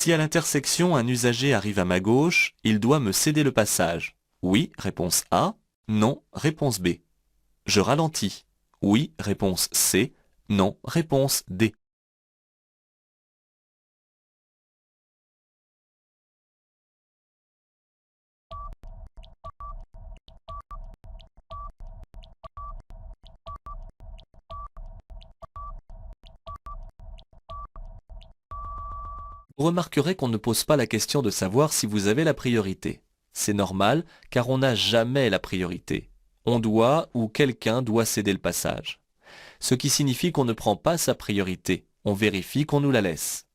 Si à l'intersection un usager arrive à ma gauche, il doit me céder le passage. Oui, réponse A. Non, réponse B. Je ralentis. Oui, réponse C. Non, réponse D. Vous remarquerez qu'on ne pose pas la question de savoir si vous avez la priorité. C'est normal, car on n'a jamais la priorité. On doit ou quelqu'un doit céder le passage. Ce qui signifie qu'on ne prend pas sa priorité, on vérifie qu'on nous la laisse.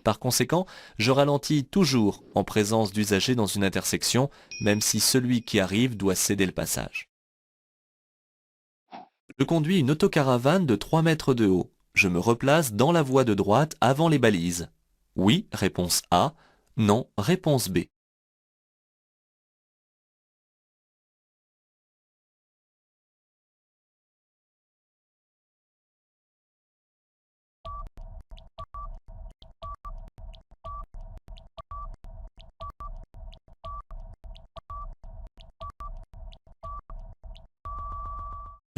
Par conséquent, je ralentis toujours en présence d'usagers dans une intersection, même si celui qui arrive doit céder le passage. Je conduis une autocaravane de 3 mètres de haut. Je me replace dans la voie de droite avant les balises. Oui, réponse A. Non, réponse B.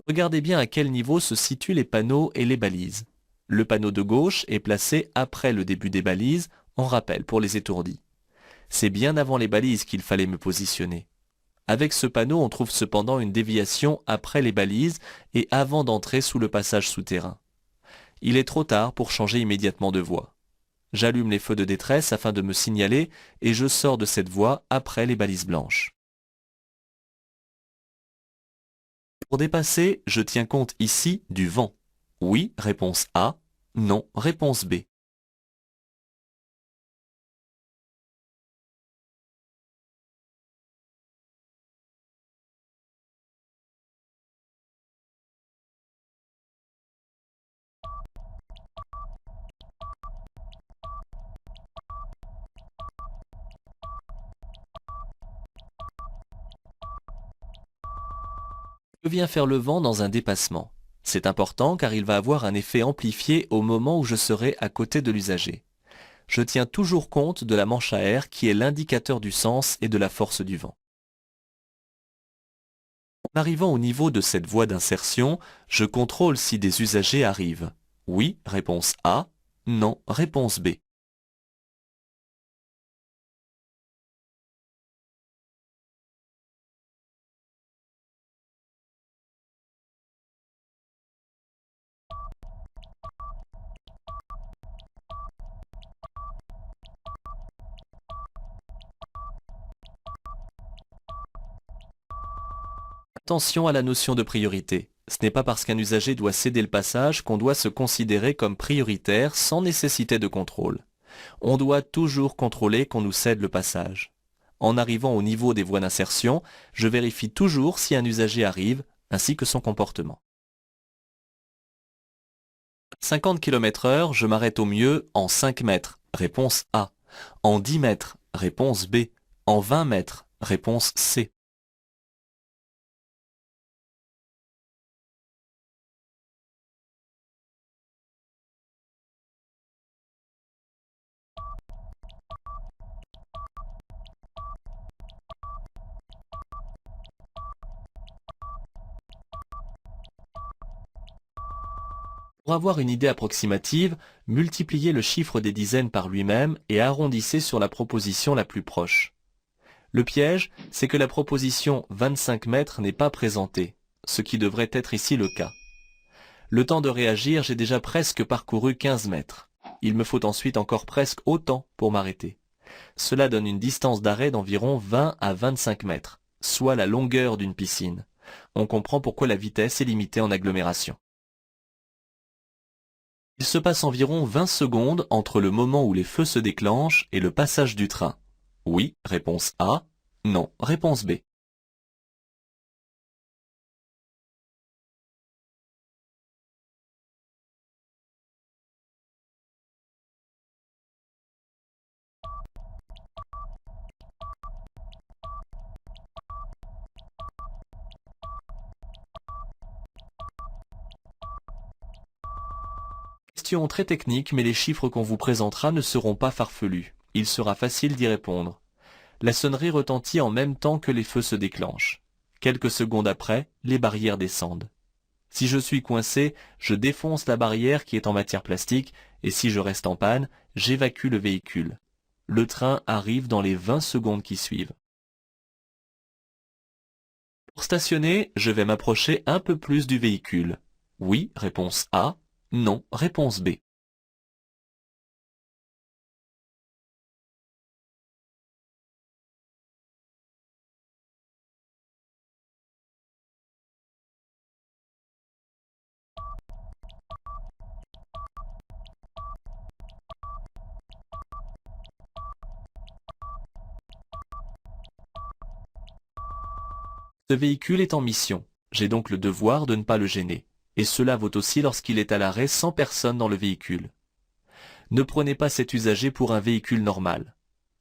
Regardez bien à quel niveau se situent les panneaux et les balises. Le panneau de gauche est placé après le début des balises, en rappel pour les étourdis. C'est bien avant les balises qu'il fallait me positionner. Avec ce panneau, on trouve cependant une déviation après les balises et avant d'entrer sous le passage souterrain. Il est trop tard pour changer immédiatement de voie. J'allume les feux de détresse afin de me signaler et je sors de cette voie après les balises blanches. Pour dépasser, je tiens compte ici du vent. Oui, réponse A. Non, réponse B. Que vient faire le vent dans un dépassement? C'est important car il va avoir un effet amplifié au moment où je serai à côté de l'usager. Je tiens toujours compte de la manche à air qui est l'indicateur du sens et de la force du vent. En arrivant au niveau de cette voie d'insertion, je contrôle si des usagers arrivent. Oui, réponse A. Non, réponse B. Attention à la notion de priorité. Ce n'est pas parce qu'un usager doit céder le passage qu'on doit se considérer comme prioritaire sans nécessité de contrôle. On doit toujours contrôler qu'on nous cède le passage. En arrivant au niveau des voies d'insertion, je vérifie toujours si un usager arrive, ainsi que son comportement. 50 km/h, je m'arrête au mieux en 5 mètres, réponse A. En 10 mètres, réponse B. En 20 mètres, réponse C. Pour avoir une idée approximative, multipliez le chiffre des dizaines par lui-même et arrondissez sur la proposition la plus proche. Le piège, c'est que la proposition 25 mètres n'est pas présentée, ce qui devrait être ici le cas. Le temps de réagir, j'ai déjà presque parcouru 15 mètres. Il me faut ensuite encore presque autant pour m'arrêter. Cela donne une distance d'arrêt d'environ 20 à 25 mètres, soit la longueur d'une piscine. On comprend pourquoi la vitesse est limitée en agglomération. Il se passe environ 20 secondes entre le moment où les feux se déclenchent et le passage du train. Oui, réponse A. Non, réponse B. Question très technique, mais les chiffres qu'on vous présentera ne seront pas farfelus. il sera facile d'y répondre. La sonnerie retentit en même temps que les feux se déclenchent. Quelques secondes après, les barrières descendent. Si je suis coincé, je défonce la barrière qui est en matière plastique, et si je reste en panne, j'évacue le véhicule. Le train arrive dans les 20 secondes qui suivent. Pour stationner, je vais m'approcher un peu plus du véhicule. Oui, réponse A. Non, réponse B. Ce véhicule est en mission. J'ai donc le devoir de ne pas le gêner. Et cela vaut aussi lorsqu'il est à l'arrêt sans personne dans le véhicule. Ne prenez pas cet usager pour un véhicule normal.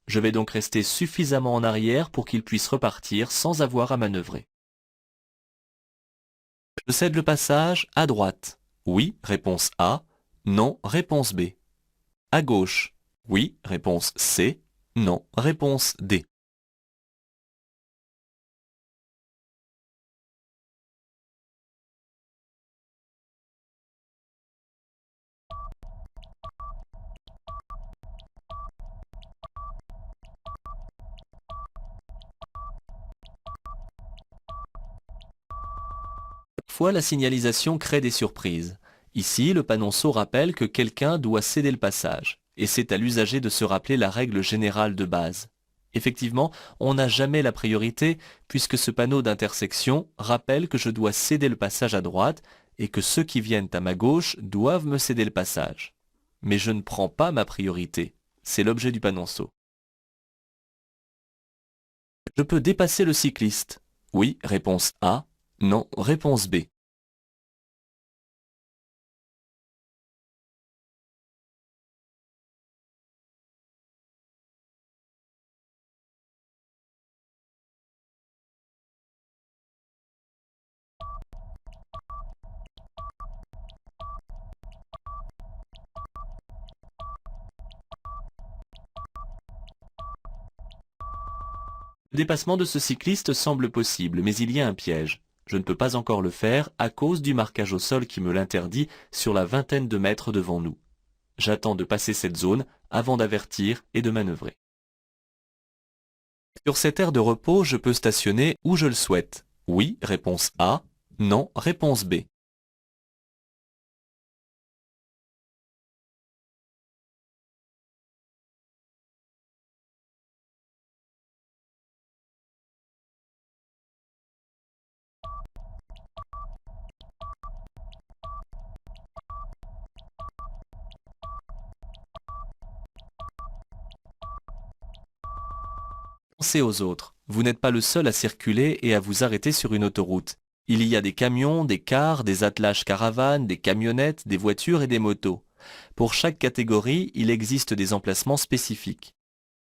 Je vais donc rester suffisamment en arrière pour qu'il puisse repartir sans avoir à manœuvrer. Je cède le passage à droite. Oui, réponse A. Non, réponse B. À gauche. Oui, réponse C. Non, réponse D. Parfois, la signalisation crée des surprises. Ici, le panonceau rappelle que quelqu'un doit céder le passage, et c'est à l'usager de se rappeler la règle générale de base. Effectivement, on n'a jamais la priorité, puisque ce panneau d'intersection rappelle que je dois céder le passage à droite, et que ceux qui viennent à ma gauche doivent me céder le passage. Mais je ne prends pas ma priorité. C'est l'objet du panonceau. Je peux dépasser le cycliste. Oui, réponse A. Non, réponse B. Le dépassement de ce cycliste semble possible, mais il y a un piège. Je ne peux pas encore le faire à cause du marquage au sol qui me l'interdit sur la vingtaine de mètres devant nous. J'attends de passer cette zone avant d'avertir et de manœuvrer. Sur cette aire de repos, je peux stationner où je le souhaite. Oui, réponse A. Non, réponse B. Pensez aux autres. Vous n'êtes pas le seul à circuler et à vous arrêter sur une autoroute. Il y a des camions, des cars, des attelages caravanes, des camionnettes, des voitures et des motos. Pour chaque catégorie, il existe des emplacements spécifiques.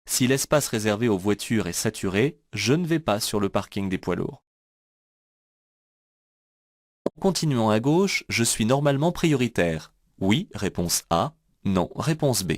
Si l'espace réservé aux voitures est saturé, je ne vais pas sur le parking des poids lourds. En continuant à gauche, je suis normalement prioritaire. Oui, réponse A. Non, réponse B.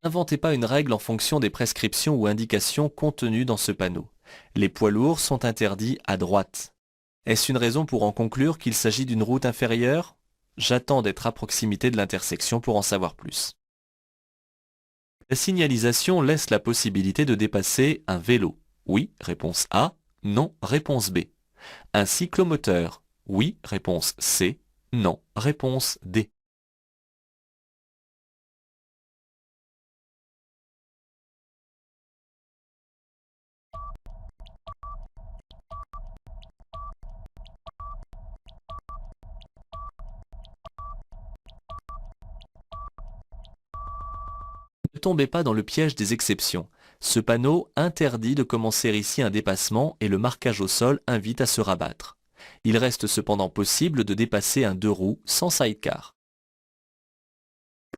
N'inventez pas une règle en fonction des prescriptions ou indications contenues dans ce panneau. Les poids lourds sont interdits à droite. Est-ce une raison pour en conclure qu'il s'agit d'une route inférieure? J'attends d'être à proximité de l'intersection pour en savoir plus. La signalisation laisse la possibilité de dépasser un vélo. Oui, réponse A. Non, réponse B. Un cyclomoteur. Oui, réponse C. Non, réponse D. Ne tombez pas dans le piège des exceptions. Ce panneau interdit de commencer ici un dépassement et le marquage au sol invite à se rabattre. Il reste cependant possible de dépasser un deux roues sans sidecar.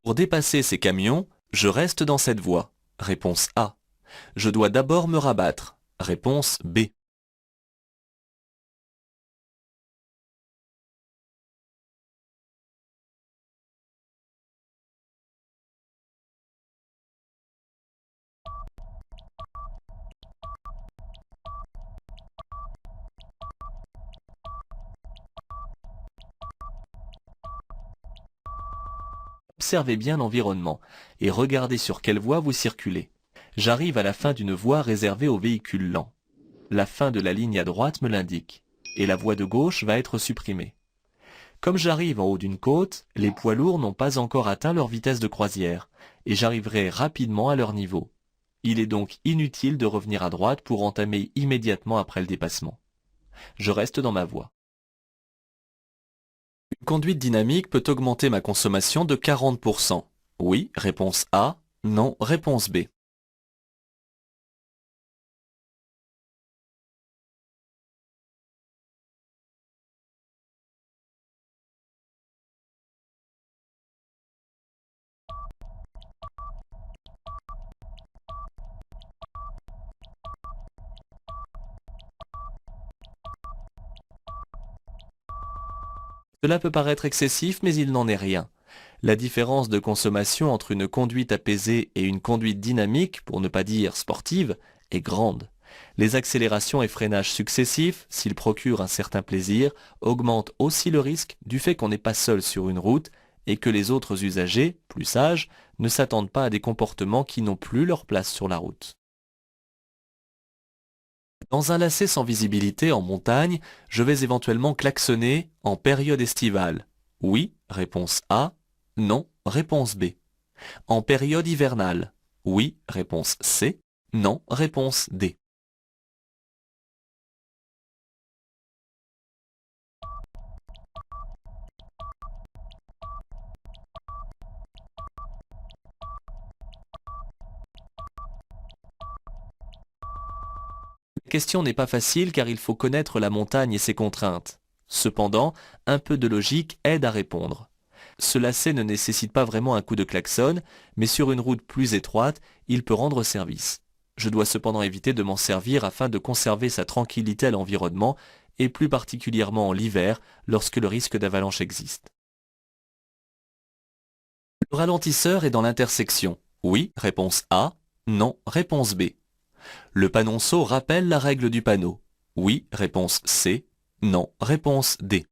Pour dépasser ces camions, je reste dans cette voie. Réponse A. Je dois d'abord me rabattre. Réponse B. Observez bien l'environnement et regardez sur quelle voie vous circulez. J'arrive à la fin d'une voie réservée aux véhicules lents. La fin de la ligne à droite me l'indique, et la voie de gauche va être supprimée. Comme j'arrive en haut d'une côte, les poids lourds n'ont pas encore atteint leur vitesse de croisière, et j'arriverai rapidement à leur niveau. Il est donc inutile de revenir à droite pour entamer immédiatement après le dépassement. Je reste dans ma voie. Une conduite dynamique peut augmenter ma consommation de 40%. Oui, réponse A. Non, réponse B. Cela peut paraître excessif, mais il n'en est rien. La différence de consommation entre une conduite apaisée et une conduite dynamique, pour ne pas dire sportive, est grande. Les accélérations et freinages successifs, s'ils procurent un certain plaisir, augmentent aussi le risque du fait qu'on n'est pas seul sur une route et que les autres usagers, plus sages, ne s'attendent pas à des comportements qui n'ont plus leur place sur la route. Dans un lacet sans visibilité en montagne, je vais éventuellement klaxonner en période estivale. Oui, réponse A. Non, réponse B. En période hivernale. Oui, réponse C. Non, réponse D. La question n'est pas facile car il faut connaître la montagne et ses contraintes. Cependant, un peu de logique aide à répondre. Ce lacet ne nécessite pas vraiment un coup de klaxon, mais sur une route plus étroite, il peut rendre service. Je dois cependant éviter de m'en servir afin de conserver sa tranquillité à l'environnement, et plus particulièrement en l'hiver, lorsque le risque d'avalanche existe. Le ralentisseur est dans l'intersection. Oui, réponse A. Non, réponse B. Le panonceau rappelle la règle du panneau. Oui, réponse C. Non, réponse D.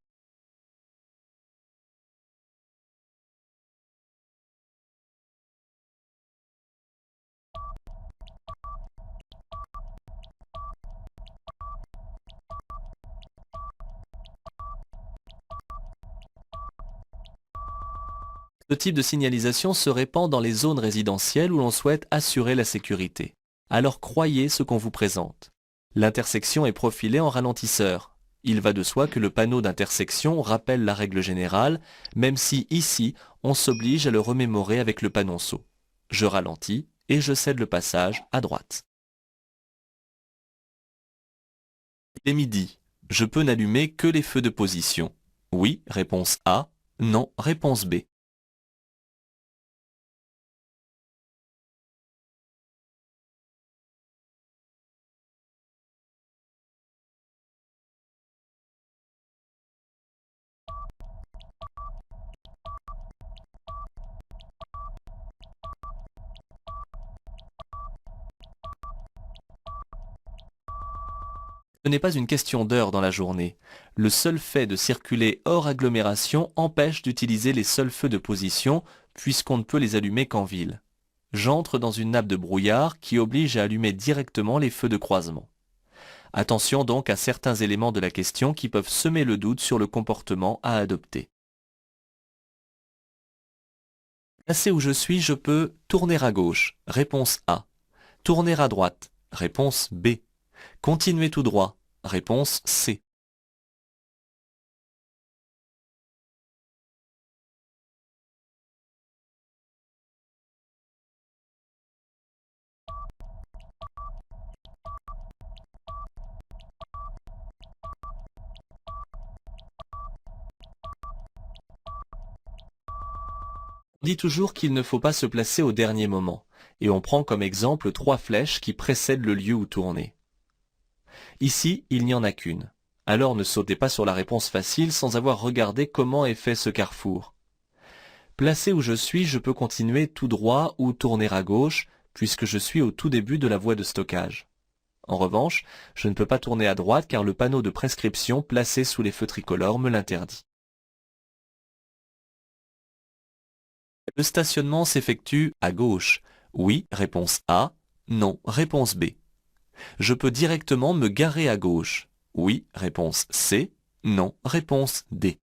Ce type de signalisation se répand dans les zones résidentielles où l'on souhaite assurer la sécurité. Alors croyez ce qu'on vous présente. L'intersection est profilée en ralentisseur. Il va de soi que le panneau d'intersection rappelle la règle générale, même si ici, on s'oblige à le remémorer avec le panonceau. Je ralentis et je cède le passage à droite. Il est midi. Je peux n'allumer que les feux de position. Oui, réponse A. Non, réponse B. Ce n'est pas une question d'heure dans la journée. Le seul fait de circuler hors agglomération empêche d'utiliser les seuls feux de position puisqu'on ne peut les allumer qu'en ville. J'entre dans une nappe de brouillard qui oblige à allumer directement les feux de croisement. Attention donc à certains éléments de la question qui peuvent semer le doute sur le comportement à adopter. Placé où je suis, je peux tourner à gauche. Réponse A. Tourner à droite. Réponse B. Continuer tout droit. Réponse C. On dit toujours qu'il ne faut pas se placer au dernier moment, et on prend comme exemple 3 flèches qui précèdent le lieu où tourner. Ici, il n'y en a qu'une. Alors ne sautez pas sur la réponse facile sans avoir regardé comment est fait ce carrefour. Placé où je suis, je peux continuer tout droit ou tourner à gauche, puisque je suis au tout début de la voie de stockage. En revanche, je ne peux pas tourner à droite car le panneau de prescription placé sous les feux tricolores me l'interdit. Le stationnement s'effectue à gauche. Oui, réponse A. Non, réponse B. Je peux directement me garer à gauche. Oui, réponse C. Non, réponse D.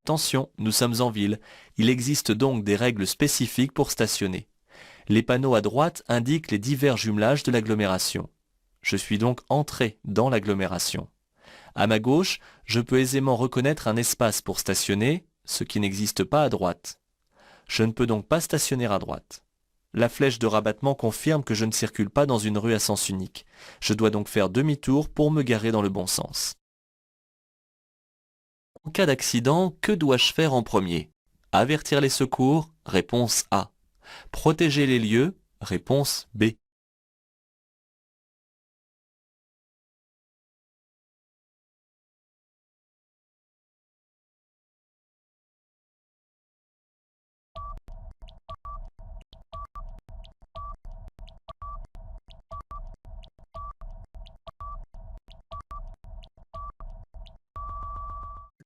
Attention, nous sommes en ville. Il existe donc des règles spécifiques pour stationner. Les panneaux à droite indiquent les divers jumelages de l'agglomération. Je suis donc entré dans l'agglomération. À ma gauche, je peux aisément reconnaître un espace pour stationner, ce qui n'existe pas à droite. Je ne peux donc pas stationner à droite. La flèche de rabattement confirme que je ne circule pas dans une rue à sens unique. Je dois donc faire demi-tour pour me garer dans le bon sens. En cas d'accident, que dois-je faire en premier? Avertir les secours? Réponse A. Protéger les lieux? Réponse B.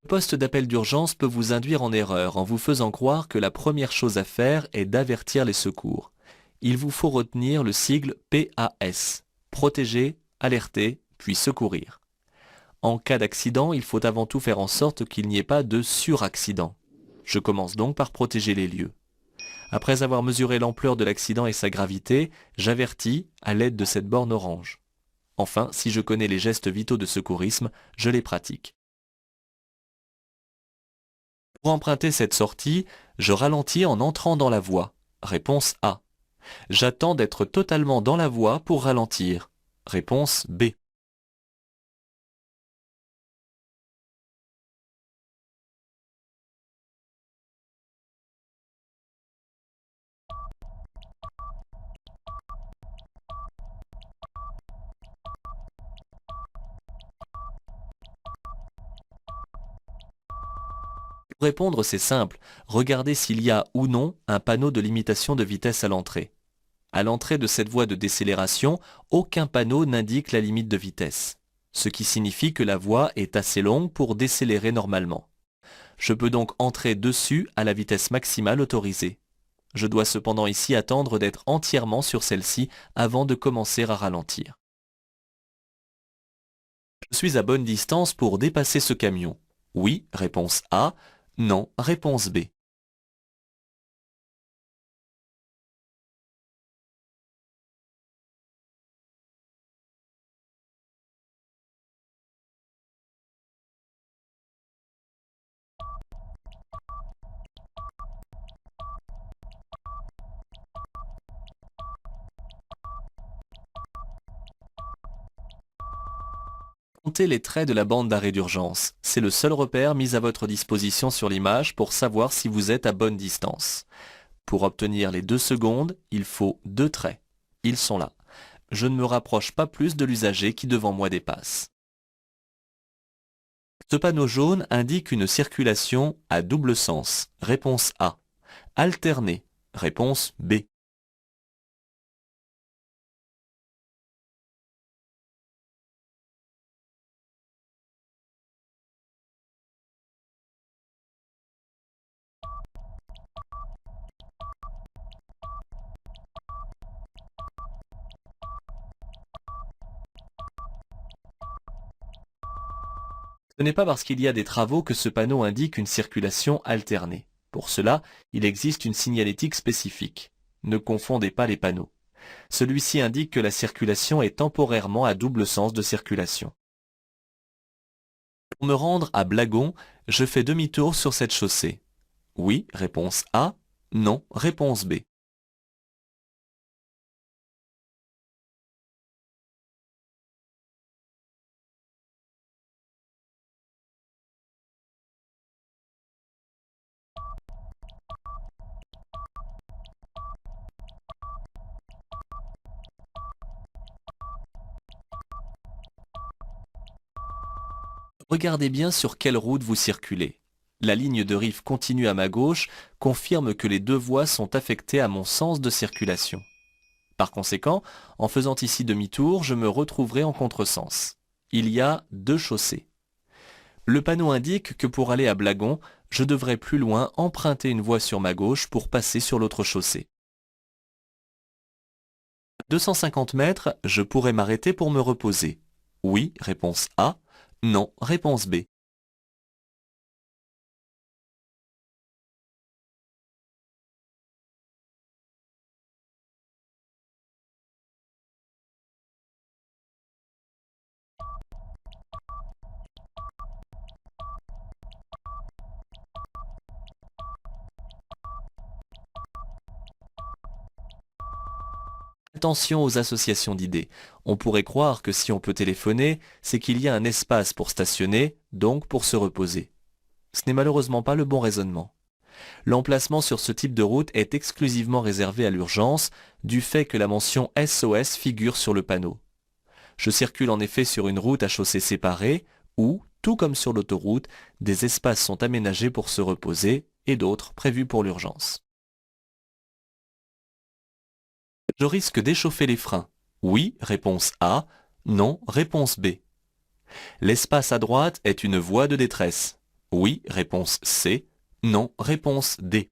Le poste d'appel d'urgence peut vous induire en erreur en vous faisant croire que la première chose à faire est d'avertir les secours. Il vous faut retenir le sigle PAS. Protéger, alerter, puis secourir. En cas d'accident, il faut avant tout faire en sorte qu'il n'y ait pas de suraccident. Je commence donc par protéger les lieux. Après avoir mesuré l'ampleur de l'accident et sa gravité, j'avertis à l'aide de cette borne orange. Enfin, si je connais les gestes vitaux de secourisme, je les pratique. Pour emprunter cette sortie, je ralentis en entrant dans la voie. Réponse A. J'attends d'être totalement dans la voie pour ralentir. Réponse B. Pour répondre, c'est simple. Regardez s'il y a ou non un panneau de limitation de vitesse à l'entrée. À l'entrée de cette voie de décélération, aucun panneau n'indique la limite de vitesse, ce qui signifie que la voie est assez longue pour décélérer normalement. Je peux donc entrer dessus à la vitesse maximale autorisée. Je dois cependant ici attendre d'être entièrement sur celle-ci avant de commencer à ralentir. Je suis à bonne distance pour dépasser ce camion. Oui, réponse A. Non, réponse B. Comptez les traits de la bande d'arrêt d'urgence. C'est le seul repère mis à votre disposition sur l'image pour savoir si vous êtes à bonne distance. Pour obtenir les 2 secondes, il faut 2 traits. Ils sont là. Je ne me rapproche pas plus de l'usager qui devant moi dépasse. Ce panneau jaune indique une circulation à double sens. Réponse A. Alternée. Réponse B. Ce n'est pas parce qu'il y a des travaux que ce panneau indique une circulation alternée. Pour cela, il existe une signalétique spécifique. Ne confondez pas les panneaux. Celui-ci indique que la circulation est temporairement à double sens de circulation. Pour me rendre à Blagon, je fais demi-tour sur cette chaussée. Oui, réponse A. Non, réponse B. Regardez bien sur quelle route vous circulez. La ligne de rive continue à ma gauche confirme que les deux voies sont affectées à mon sens de circulation. Par conséquent, en faisant ici demi-tour, je me retrouverai en contresens. Il y a deux chaussées. Le panneau indique que pour aller à Blagon, je devrais plus loin emprunter une voie sur ma gauche pour passer sur l'autre chaussée. À 250 mètres, je pourrais m'arrêter pour me reposer. Oui, réponse A. Non, réponse B. Attention aux associations d'idées. On pourrait croire que si on peut téléphoner, c'est qu'il y a un espace pour stationner, donc pour se reposer. Ce n'est malheureusement pas le bon raisonnement. L'emplacement sur ce type de route est exclusivement réservé à l'urgence, du fait que la mention SOS figure sur le panneau. Je circule en effet sur une route à chaussée séparée, où, tout comme sur l'autoroute, des espaces sont aménagés pour se reposer et d'autres prévus pour l'urgence. Je risque d'échauffer les freins. Oui, réponse A. Non, réponse B. L'espace à droite est une voie de détresse. Oui, réponse C. Non, réponse D.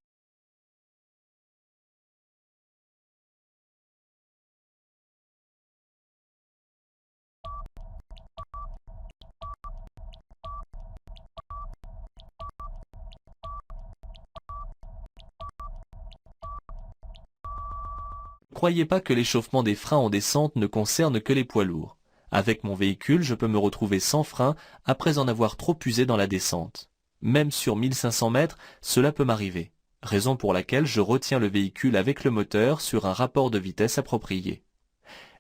Ne croyez pas que l'échauffement des freins en descente ne concerne que les poids lourds. Avec mon véhicule, je peux me retrouver sans frein après en avoir trop usé dans la descente. Même sur 1500 mètres, cela peut m'arriver. Raison pour laquelle je retiens le véhicule avec le moteur sur un rapport de vitesse approprié.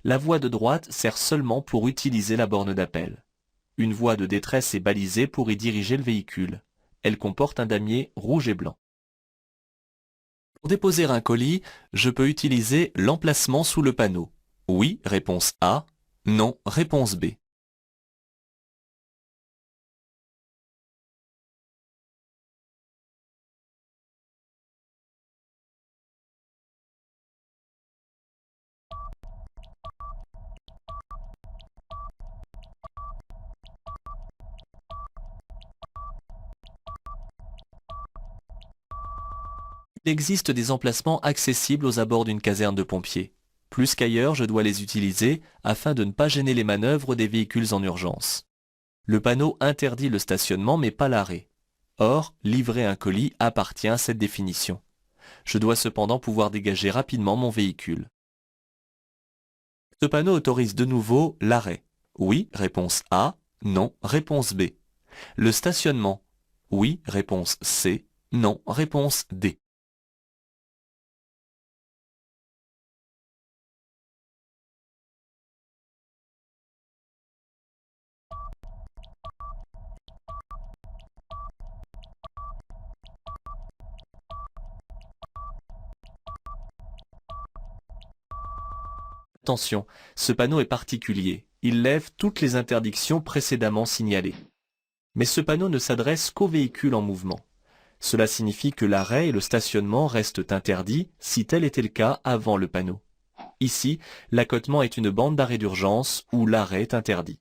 La voie de droite sert seulement pour utiliser la borne d'appel. Une voie de détresse est balisée pour y diriger le véhicule. Elle comporte un damier rouge et blanc. Pour déposer un colis, je peux utiliser l'emplacement sous le panneau. Oui, réponse A. Non, réponse B. Il existe des emplacements accessibles aux abords d'une caserne de pompiers. Plus qu'ailleurs, je dois les utiliser afin de ne pas gêner les manœuvres des véhicules en urgence. Le panneau interdit le stationnement mais pas l'arrêt. Or, livrer un colis appartient à cette définition. Je dois cependant pouvoir dégager rapidement mon véhicule. Ce panneau autorise de nouveau l'arrêt. Oui, réponse A. Non, réponse B. Le stationnement. Oui, réponse C. Non, réponse D. Attention, ce panneau est particulier. Il lève toutes les interdictions précédemment signalées. Mais ce panneau ne s'adresse qu'aux véhicules en mouvement. Cela signifie que l'arrêt et le stationnement restent interdits si tel était le cas avant le panneau. Ici, l'accotement est une bande d'arrêt d'urgence où l'arrêt est interdit.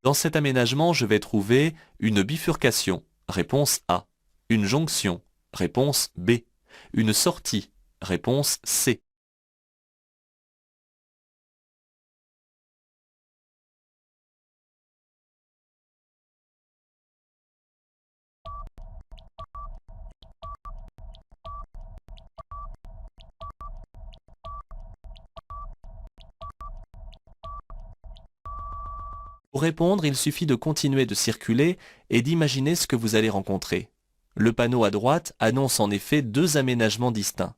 Dans cet aménagement, je vais trouver une bifurcation, réponse A, une jonction, réponse B, une sortie, réponse C. Pour répondre, il suffit de continuer de circuler et d'imaginer ce que vous allez rencontrer. Le panneau à droite annonce en effet deux aménagements distincts,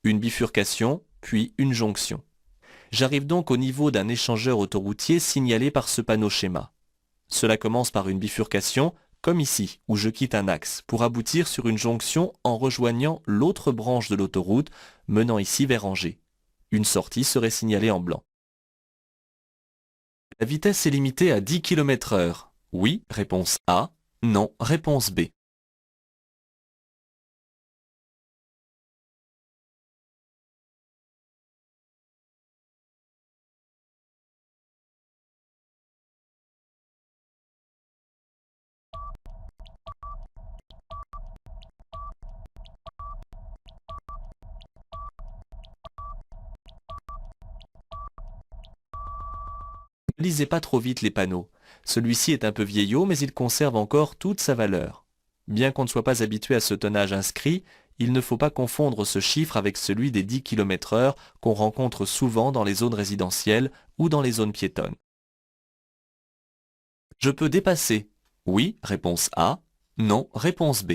une bifurcation, puis une jonction. J'arrive donc au niveau d'un échangeur autoroutier signalé par ce panneau schéma. Cela commence par une bifurcation, comme ici, où je quitte un axe, pour aboutir sur une jonction en rejoignant l'autre branche de l'autoroute, menant ici vers Angers. Une sortie serait signalée en blanc. La vitesse est limitée à 10 km/h. Oui, réponse A. Non, réponse B. Ne lisez pas trop vite les panneaux. Celui-ci est un peu vieillot, mais il conserve encore toute sa valeur. Bien qu'on ne soit pas habitué à ce tonnage inscrit, il ne faut pas confondre ce chiffre avec celui des 10 km/h qu'on rencontre souvent dans les zones résidentielles ou dans les zones piétonnes. Je peux dépasser. Oui, réponse A. Non, réponse B.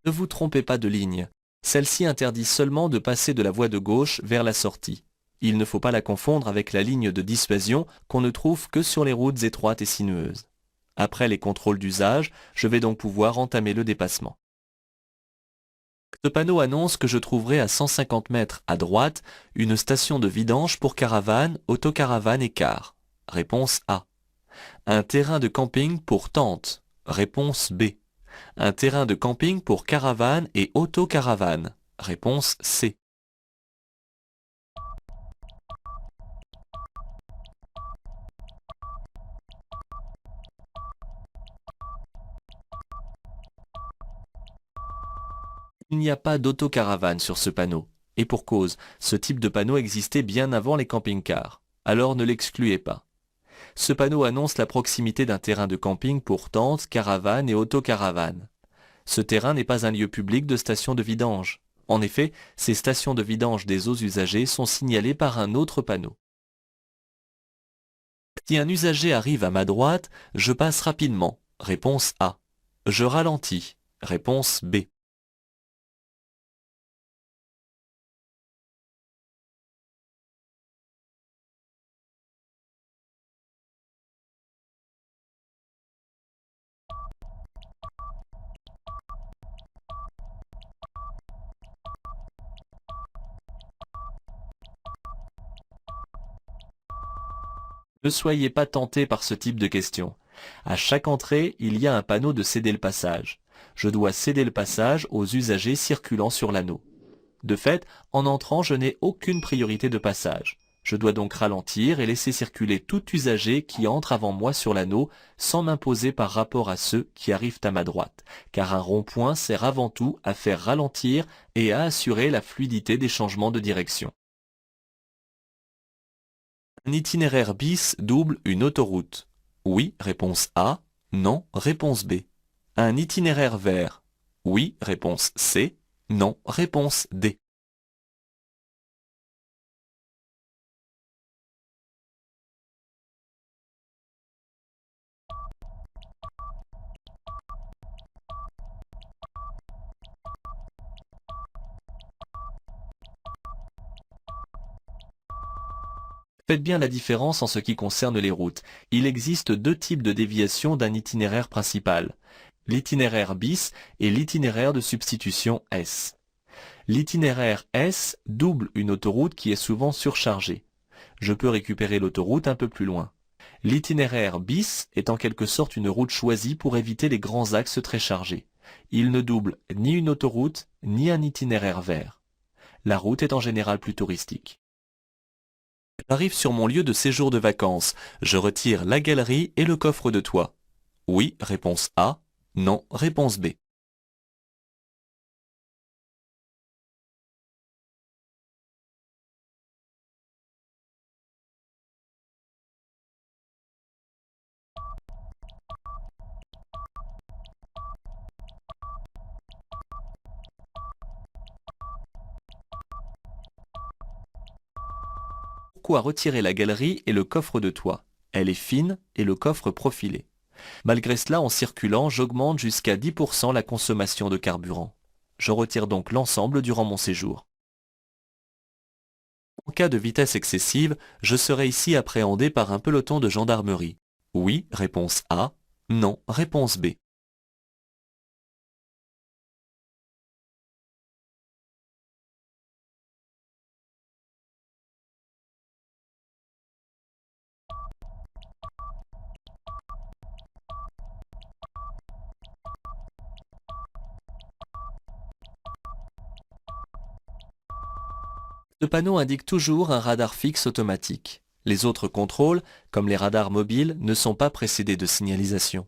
Ne vous trompez pas de ligne. Celle-ci interdit seulement de passer de la voie de gauche vers la sortie. Il ne faut pas la confondre avec la ligne de dissuasion qu'on ne trouve que sur les routes étroites et sinueuses. Après les contrôles d'usage, je vais donc pouvoir entamer le dépassement. Ce panneau annonce que je trouverai à 150 mètres à droite une station de vidange pour caravanes, autocaravanes et cars. Réponse A. Un terrain de camping pour tentes. Réponse B. Un terrain de camping pour caravanes et autocaravanes. Réponse C. Il n'y a pas d'autocaravane sur ce panneau. Et pour cause, ce type de panneau existait bien avant les camping-cars. Alors ne l'excluez pas. Ce panneau annonce la proximité d'un terrain de camping pour tentes, caravanes et autocaravanes. Ce terrain n'est pas un lieu public de station de vidange. En effet, ces stations de vidange des eaux usagées sont signalées par un autre panneau. Si un usager arrive à ma droite, je passe rapidement. Réponse A. Je ralentis. Réponse B. Ne soyez pas tenté par ce type de question. À chaque entrée, il y a un panneau de céder le passage. Je dois céder le passage aux usagers circulant sur l'anneau. De fait, en entrant, je n'ai aucune priorité de passage. Je dois donc ralentir et laisser circuler tout usager qui entre avant moi sur l'anneau sans m'imposer par rapport à ceux qui arrivent à ma droite, car un rond-point sert avant tout à faire ralentir et à assurer la fluidité des changements de direction. Un itinéraire bis double une autoroute. Oui, réponse A. Non, réponse B. Un itinéraire vert. Oui, réponse C. Non, réponse D. Faites bien la différence en ce qui concerne les routes. Il existe deux types de déviation d'un itinéraire principal. L'itinéraire bis et l'itinéraire de substitution S. L'itinéraire S double une autoroute qui est souvent surchargée. Je peux récupérer l'autoroute un peu plus loin. L'itinéraire bis est en quelque sorte une route choisie pour éviter les grands axes très chargés. Il ne double ni une autoroute ni un itinéraire vert. La route est en général plus touristique. J'arrive sur mon lieu de séjour de vacances. Je retire la galerie et le coffre de toit. Oui, réponse A. Non, réponse B. Pourquoi retirer la galerie et le coffre de toit? Elle est fine et le coffre profilé. Malgré cela, en circulant, j'augmente jusqu'à 10% la consommation de carburant. Je retire donc l'ensemble durant mon séjour. En cas de vitesse excessive, je serai ici appréhendé par un peloton de gendarmerie. Oui, réponse A. Non, réponse B. Ce panneau indique toujours un radar fixe automatique. Les autres contrôles, comme les radars mobiles, ne sont pas précédés de signalisation.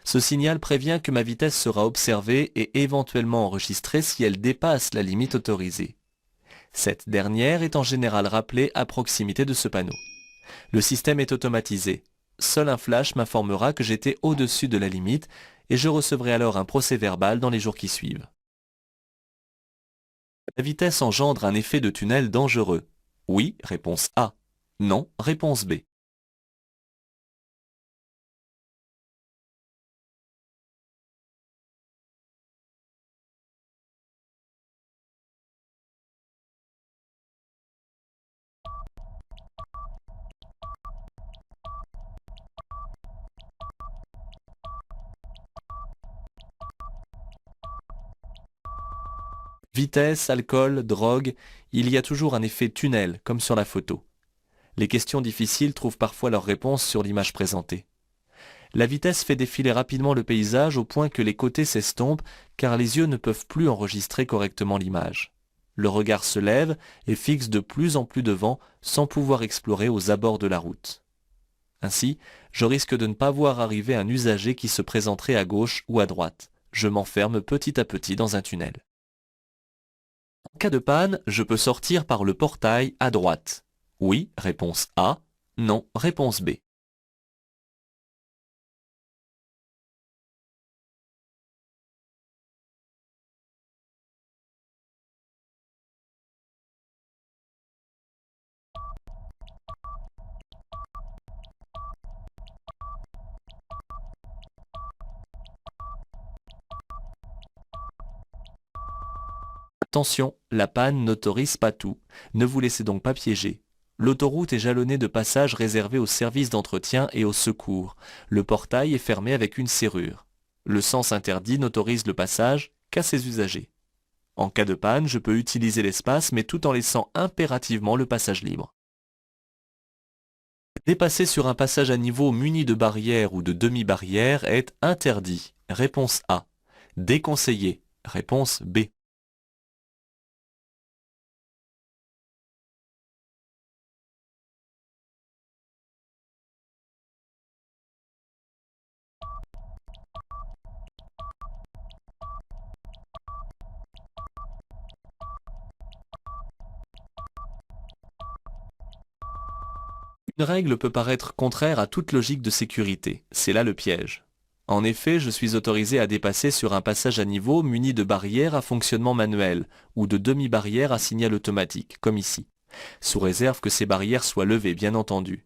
Ce signal prévient que ma vitesse sera observée et éventuellement enregistrée si elle dépasse la limite autorisée. Cette dernière est en général rappelée à proximité de ce panneau. Le système est automatisé. Seul un flash m'informera que j'étais au-dessus de la limite et je recevrai alors un procès-verbal dans les jours qui suivent. La vitesse engendre un effet de tunnel dangereux. Oui, réponse A. Non, réponse B. Vitesse, alcool, drogue, il y a toujours un effet tunnel, comme sur la photo. Les questions difficiles trouvent parfois leur réponse sur l'image présentée. La vitesse fait défiler rapidement le paysage au point que les côtés s'estompent car les yeux ne peuvent plus enregistrer correctement l'image. Le regard se lève et fixe de plus en plus devant sans pouvoir explorer aux abords de la route. Ainsi, je risque de ne pas voir arriver un usager qui se présenterait à gauche ou à droite. Je m'enferme petit à petit dans un tunnel. En cas de panne, je peux sortir par le portail à droite. Oui, réponse A. Non, réponse B. Attention, la panne n'autorise pas tout. Ne vous laissez donc pas piéger. L'autoroute est jalonnée de passages réservés aux services d'entretien et au secours. Le portail est fermé avec une serrure. Le sens interdit n'autorise le passage qu'à ses usagers. En cas de panne, je peux utiliser l'espace mais tout en laissant impérativement le passage libre. Dépasser sur un passage à niveau muni de barrières ou de demi-barrières est interdit. Réponse A. Déconseillé. Réponse B. Une règle peut paraître contraire à toute logique de sécurité. C'est là le piège. En effet, je suis autorisé à dépasser sur un passage à niveau muni de barrières à fonctionnement manuel ou de demi-barrières à signal automatique, comme ici, sous réserve que ces barrières soient levées, bien entendu.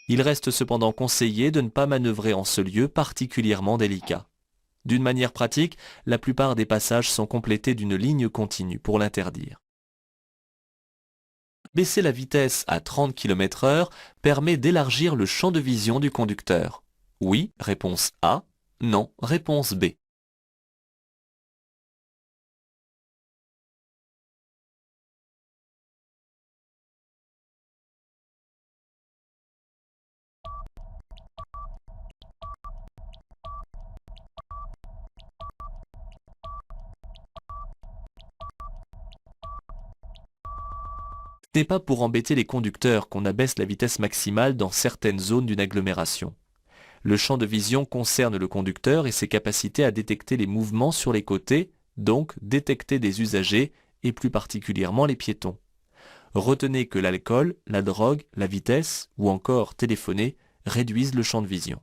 Il reste cependant conseillé de ne pas manœuvrer en ce lieu particulièrement délicat. D'une manière pratique, la plupart des passages sont complétés d'une ligne continue pour l'interdire. Baisser la vitesse à 30 km/h permet d'élargir le champ de vision du conducteur. Oui, réponse A. Non, réponse B. Ce n'est pas pour embêter les conducteurs qu'on abaisse la vitesse maximale dans certaines zones d'une agglomération. Le champ de vision concerne le conducteur et ses capacités à détecter les mouvements sur les côtés, donc détecter des usagers et plus particulièrement les piétons. Retenez que l'alcool, la drogue, la vitesse ou encore téléphoner réduisent le champ de vision.